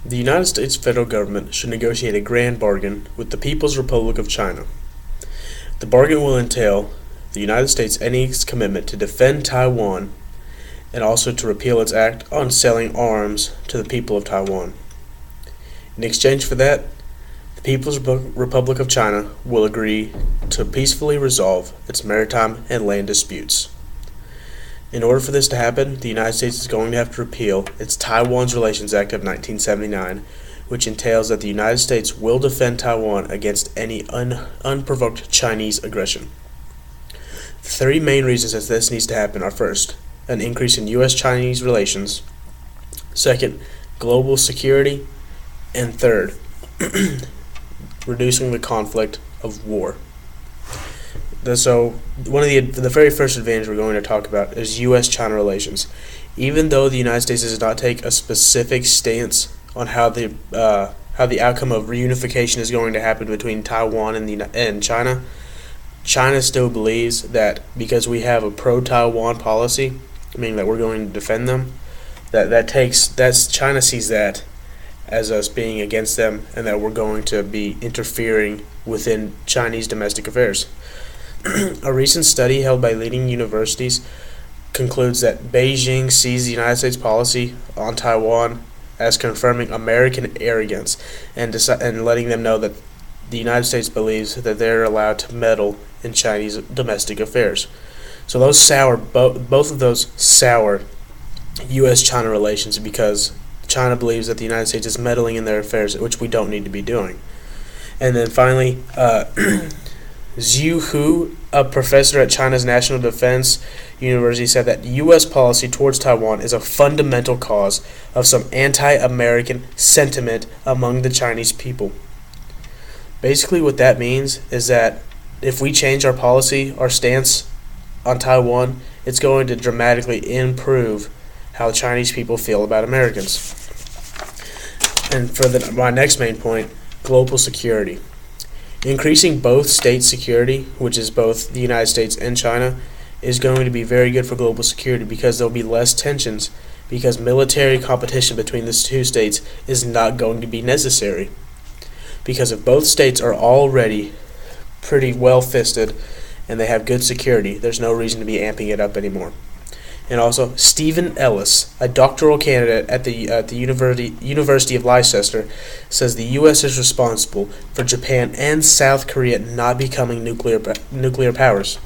The United States federal government should negotiate a grand bargain with the People's Republic of China. The bargain will entail the United States ending its commitment to defend Taiwan and also to repeal its act on selling arms to the people of Taiwan. In exchange for that, the People's Republic of China will agree to peacefully resolve its maritime and land disputes. In order for this to happen, the United States is going to have to repeal its Taiwan's Relations Act of 1979, which entails that the United States will defend Taiwan against any unprovoked Chinese aggression. The three main reasons that this needs to happen are: first, an increase in U.S.-Chinese relations; second, global security; and third, reducing the conflict of war. So, one of the very first advantage we're going to talk about is U.S.-China relations. Even though the United States does not take a specific stance on how the outcome of reunification is going to happen between Taiwan and China, China still believes that because we have a pro-Taiwan policy, meaning that we're going to defend them, China sees that as us being against them, and that we're going to be interfering within Chinese domestic affairs. A recent study held by leading universities concludes that Beijing sees the United States policy on Taiwan as confirming American arrogance and letting them know that the United States believes that they're allowed to meddle in Chinese domestic affairs. So both of those sour U.S.-China relations, because China believes that the United States is meddling in their affairs, which we don't need to be doing. And then finally, Zhu Hu, a professor at China's National Defense University, said that U.S. policy towards Taiwan is a fundamental cause of some anti-American sentiment among the Chinese people. Basically, what that means is that if we change our policy, our stance on Taiwan, it's going to dramatically improve how Chinese people feel about Americans. And for my next main point, global security. Increasing both states' security, which is both the United States and China, is going to be very good for global security because there will be less tensions, because military competition between the two states is not going to be necessary. Because if both states are already pretty well-fisted and they have good security, there's no reason to be amping it up anymore. And also, Stephen Ellis, a doctoral candidate at the University of Leicester, says the U.S. is responsible for Japan and South Korea not becoming nuclear powers,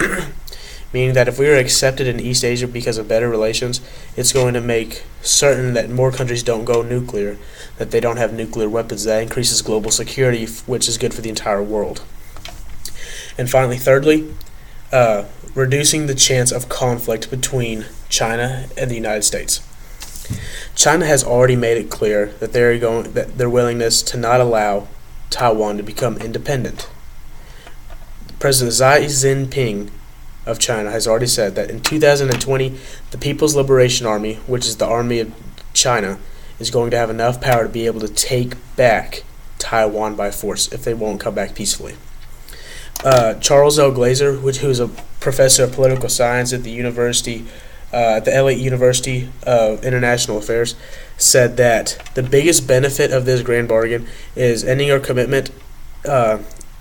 meaning that if we are accepted in East Asia because of better relations, it's going to make certain that more countries don't go nuclear, that they don't have nuclear weapons. That increases global security, which is good for the entire world. And finally, thirdly, reducing the chance of conflict between China and the United States. China has already made it clear that their willingness to not allow Taiwan to become independent. President Xi Jinping of China has already said that in 2020, the People's Liberation Army, which is the army of China, is going to have enough power to be able to take back Taiwan by force if they won't come back peacefully. Charles L. Glazer, who is a professor of political science at the LA University of International Affairs, said that the biggest benefit of this grand bargain is ending our commitment,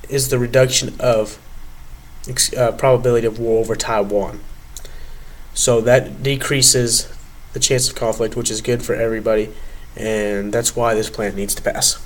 is the reduction of probability of war over Taiwan. So that decreases the chance of conflict, which is good for everybody, and that's why this plan needs to pass.